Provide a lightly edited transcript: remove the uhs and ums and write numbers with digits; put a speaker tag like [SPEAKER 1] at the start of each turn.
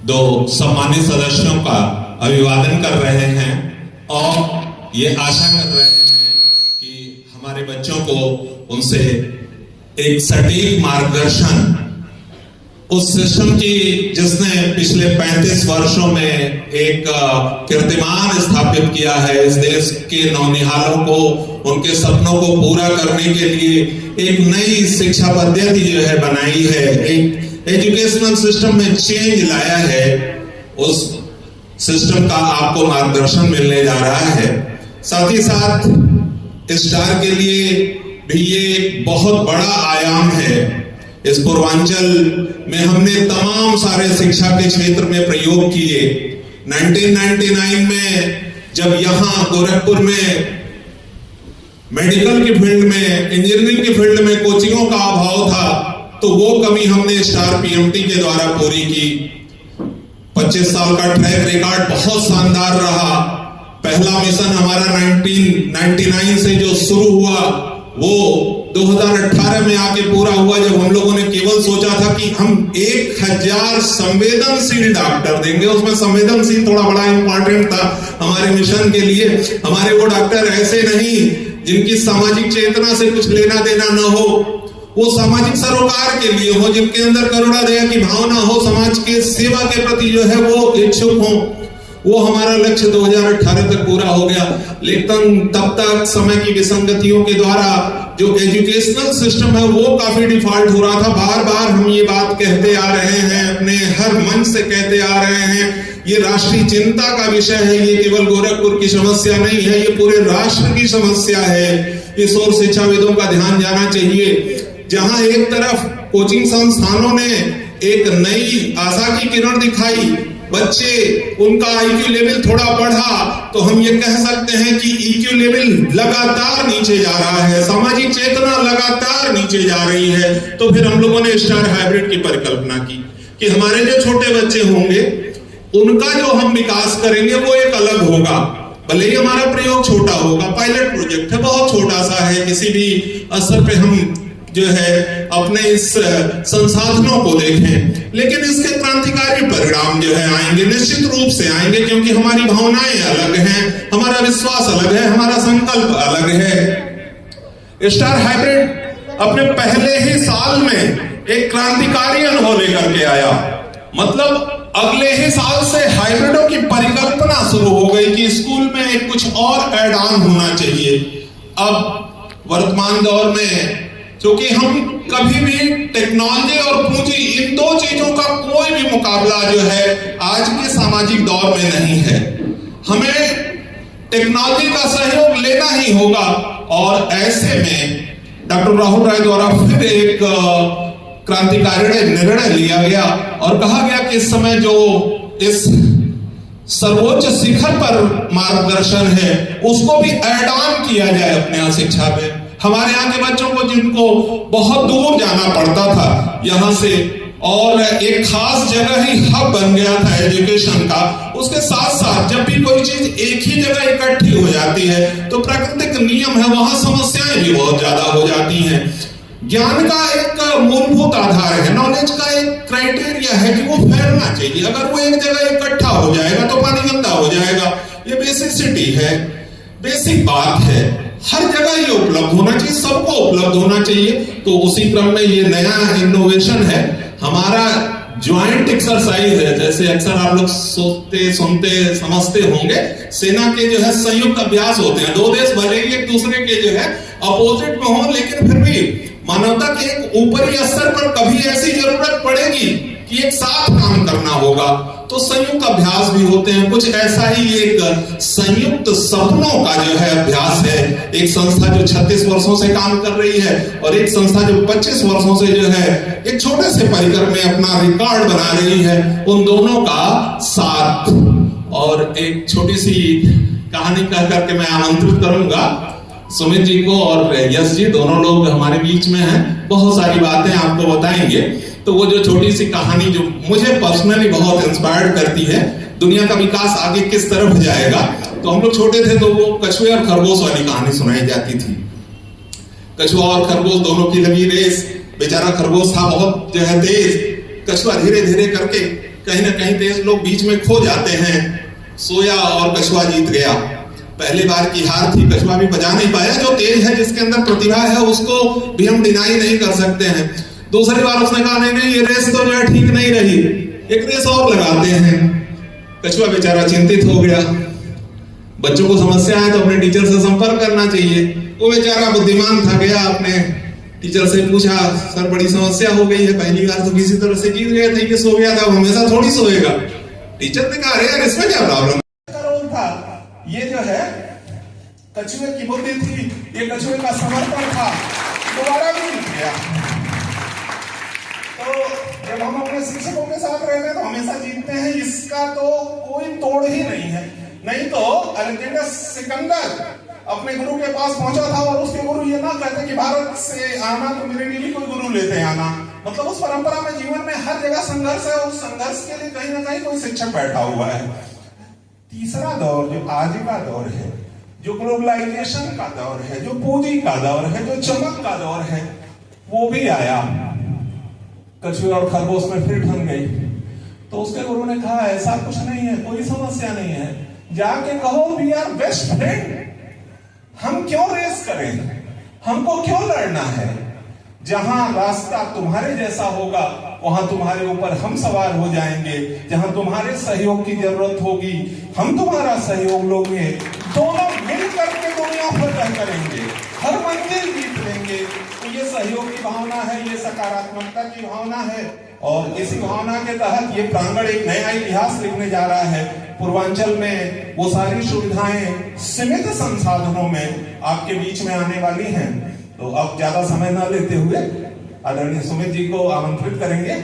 [SPEAKER 1] दो सम्मानित सदस्यों का अभिवादन कर रहे हैं और ये आशा कर रहे हैं कि हमारे बच्चों को उनसे एक सटीक मार्गदर्शन उस सिस्टम की जिसने पिछले 35 वर्षों में एक कीर्तिमान स्थापित किया है इस देश के नौनिहालों को उनके सपनों को पूरा करने के लिए एक नई शिक्षा पद्धति जो है बनाई है, एक एजुकेशनल सिस्टम में चेंज लाया है। उस सिस्टम का आपको मार्गदर्शन मिलने जा रहा है। साथ ही साथ स्टार के लिए भी ये एक बहुत बड़ा आयाम है। इस पूर्वांचल में हमने तमाम सारे शिक्षा के क्षेत्र में प्रयोग किए। 1999 में जब यहाँ गोरखपुर में मेडिकल की फील्ड में, इंजीनियरिंग की फील्ड में कोचिंगों का अभाव था, तो वो कमी हमने स्टार पीएमटी के द्वारा पूरी की। 25 साल का ट्रैक रिकॉर्ड बहुत शानदार रहा। पहला मिशन हमारा 1999 से जो शुरू हुआ वो 2018 में आके पूरा हुआ, जब हम लोगों ने केवल सोचा था कि हम 1000 संवेदनशील डॉक्टर देंगे। उसमें संवेदनशील थोड़ा बड़ा इंपॉर्टेंट था हमारे मिशन के लिए। हमारे वो डॉक्टर ऐसे नहीं जिनकी सामाजिक चेतना से कुछ लेना देना न हो, वो सामाजिक सरोकार के लिए हो, जिनके अंदर करुणा दया की भावना हो, समाज के सेवा के प्रति जो है वो इच्छुक हो। वो हमारा लक्ष्य 2018 तक पूरा हो गया। लेकिन तब तक समय की विसंगतियों के द्वारा जो एजुकेशनल सिस्टम है वो काफी डिफॉल्ट हो रहा था। बार बार हम ये बात कहते आ रहे हैं, अपने हर मंच से कहते आ रहे हैं, ये राष्ट्रीय चिंता का विषय है। ये केवल गोरखपुर की समस्या नहीं है, ये पूरे राष्ट्र की समस्या है। इस ओर शिक्षाविदों का ध्यान जाना चाहिए। जहां एक तरफ कोचिंग संस्थानों ने एक नई आशा की किरण दिखाई, बच्चे उनका IQ लेवल थोड़ा बढ़ा, तो हम ये कह सकते हैं कि EQ लेवल लगातार नीचे जा रहा है, सामाजिक चेतना लगातार नीचे जा रही है। तो फिर हम लोगों ने स्टार हाइब्रिड की परिकल्पना की कि हमारे जो छोटे बच्चे होंगे उनका जो हम विकास करेंगे वो एक अलग होगा। भले ही हमारा प्रयोग छोटा होगा, पायलट प्रोजेक्ट है, बहुत छोटा सा है, किसी भी स्तर पे हम जो है अपने इस संसाधनों को देखें, लेकिन इसके क्रांतिकारी परिणाम जो है आएंगे, निश्चित रूप से आएंगे, क्योंकि हमारी भावनाएं अलग हैं, हमारा विश्वास अलग है, हमारा संकल्प अलग है। स्टार हाइब्रिड अपने पहले ही साल में एक क्रांतिकारी अनुभव लेकर के आया। मतलब अगले ही साल से हाइब्रिडों की परिकल्पना शुरू हो गई कि स्कूल में कुछ और ऐड ऑन होना चाहिए। अब वर्तमान दौर में क्योंकि हम कभी भी टेक्नोलॉजी और पूंजी, इन दो चीजों का कोई भी मुकाबला जो है आज के सामाजिक दौर में नहीं है। हमें टेक्नोलॉजी का सहयोग लेना ही होगा। और ऐसे में डॉक्टर राहुल राय द्वारा फिर एक क्रांतिकारी निर्णय लिया गया और कहा गया कि इस समय जो इस सर्वोच्च शिखर पर मार्गदर्शन है उसको भी ऐड ऑन किया जाए अपने यहाँ शिक्षा में। हमारे यहाँ के बच्चों को जिनको बहुत दूर जाना पड़ता था यहाँ से, और एक खास जगह ही हब बन गया था एजुकेशन का, उसके साथ साथ जब भी कोई चीज एक ही जगह इकट्ठी हो जाती है तो प्राकृतिक नियम है, वहां समस्याएं भी बहुत ज्यादा हो जाती हैं। ज्ञान का एक मूलभूत आधार है, नॉलेज का एक क्राइटेरिया है कि वो फैलना चाहिए। अगर वो एक जगह इकट्ठा हो जाएगा तो पानी गंदा हो जाएगा। ये बेसिसिटी है, बेसिक बात है, हर जगह ये उपलब्ध होना चाहिए, सबको उपलब्ध होना चाहिए। तो उसी क्रम में ये नया इनोवेशन है, हमारा ज्वाइंट एक्सरसाइज है। जैसे अक्सर आप लोग सोचते, सुनते, समझते होंगे, सेना के जो है संयुक्त अभ्यास होते हैं। दो देश भले ही एक दूसरे के जो है अपोजिट में हो, लेकिन फिर भी मानवता के एक ऊपरी स्तर पर कभी ऐसी जरूरत पड़ेगी कि एक साथ काम करना होगा, तो संयुक्त अभ्यास भी होते हैं। कुछ ऐसा ही एक संयुक्त सपनों का जो है अभ्यास है। एक संस्था जो 36 वर्षों से काम कर रही है और एक संस्था जो 25 वर्षों से जो है एक छोटे से परिकर में अपना रिकॉर्ड बना रही है, उन दोनों का साथ। और एक छोटी सी कहानी कह करके मैं आमंत्रित करूंगा सुमित जी को, और यश जी दोनों लोग हमारे बीच में हैं, बहुत सारी बातें आपको बताएंगे। तो वो जो छोटी सी कहानी जो मुझे पर्सनली बहुत इंस्पायर्ड करती है, दुनिया का विकास आगे किस तरफ जाएगा। तो हम लोग छोटे थे तो वो कछुए और खरगोश वाली कहानी सुनाई जाती थी। कछुआ और खरगोश दोनों की लगी रेस, बेचारा खरगोश था बहुत जो है तेज, कछुआ धीरे धीरे करके कहीं ना कहीं तेज लोग बीच में खो जाते हैं। सोया और कछुआ जीत गया। पहली बार की हार थी, कछुआ भी बजा नहीं पाया। जो तेज है, जिसके अंदर प्रतिभा है, उसको भी हम डिनाई नहीं कर सकते हैं। दूसरी बार उसने कहा नहीं नहीं, ये रेस तो जो है ठीक नहीं रही, एक रेस और लगाते हैं। कछुआ बेचारा चिंतित हो गया। बच्चों को समस्या है तो अपने टीचर से संपर्क करना चाहिए। वो बेचारा बुद्धिमान था, गया अपने टीचर से पूछा, सर बड़ी समस्या हो गई है, पहली बार तो किसी तरह से जीत गए थे, ये सो गया था, हमेशा थोड़ी सोएगा। टीचर ने कहा अरे यार इसमें क्या प्रॉब्लम था, ये जो है कछुए की बुद्धि थी, ये कछुए का समर्पण था, दोबारा भी जीत गया। तो जब हम अपने शिक्षकों के साथ रहते हैं तो हमेशा जीतते हैं, इसका तो कोई तोड़ ही नहीं है। नहीं तो अलेक्जेंडर सिकंदर अपने गुरु के पास पहुंचा था और उसके गुरु ये ना कहते कि भारत से आना तो मेरे लिए भी कोई गुरु लेते आना। मतलब उस परंपरा में जीवन में हर जगह संघर्ष है, उस संघर्ष के लिए कहीं ना कहीं कोई शिक्षक बैठा हुआ है। तीसरा दौर जो आज का दौर है, जो ग्लोबलाइजेशन का दौर है, जो पूंजी का दौर है, जो चमक का दौर है, वो भी आया। कछुए और खरगोश में फिर ठन गई। तो उसके गुरु ने कहा ऐसा कुछ नहीं है, कोई समस्या नहीं है, जाके कहो वी आर बेस्ट फ्रेंड। हम क्यों रेस करें, हमको क्यों लड़ना है। जहां रास्ता तुम्हारे जैसा होगा वहां तुम्हारे ऊपर हम सवार हो जाएंगे। जहां तुम्हारे सहयोग की जरूरत होगी हम तुम्हारा सहयोग लोगे। दोनों मिलकर के दुनिया फतह करेंगे, हर मंजिल जीत लेंगे। तो ये सहयोग की भावना है, ये सकारात्मकता की भावना है। और इसी भावना के तहत ये प्रांगण एक नया इतिहास लिखने जा रहा है। पूर्वांचल में वो सारी सुविधाएं सीमित संसाधनों में आपके बीच में आने वाली हैं। तो अब ज्यादा समय न लेते हुए आदरणीय सुमित जी को आमंत्रित करेंगे।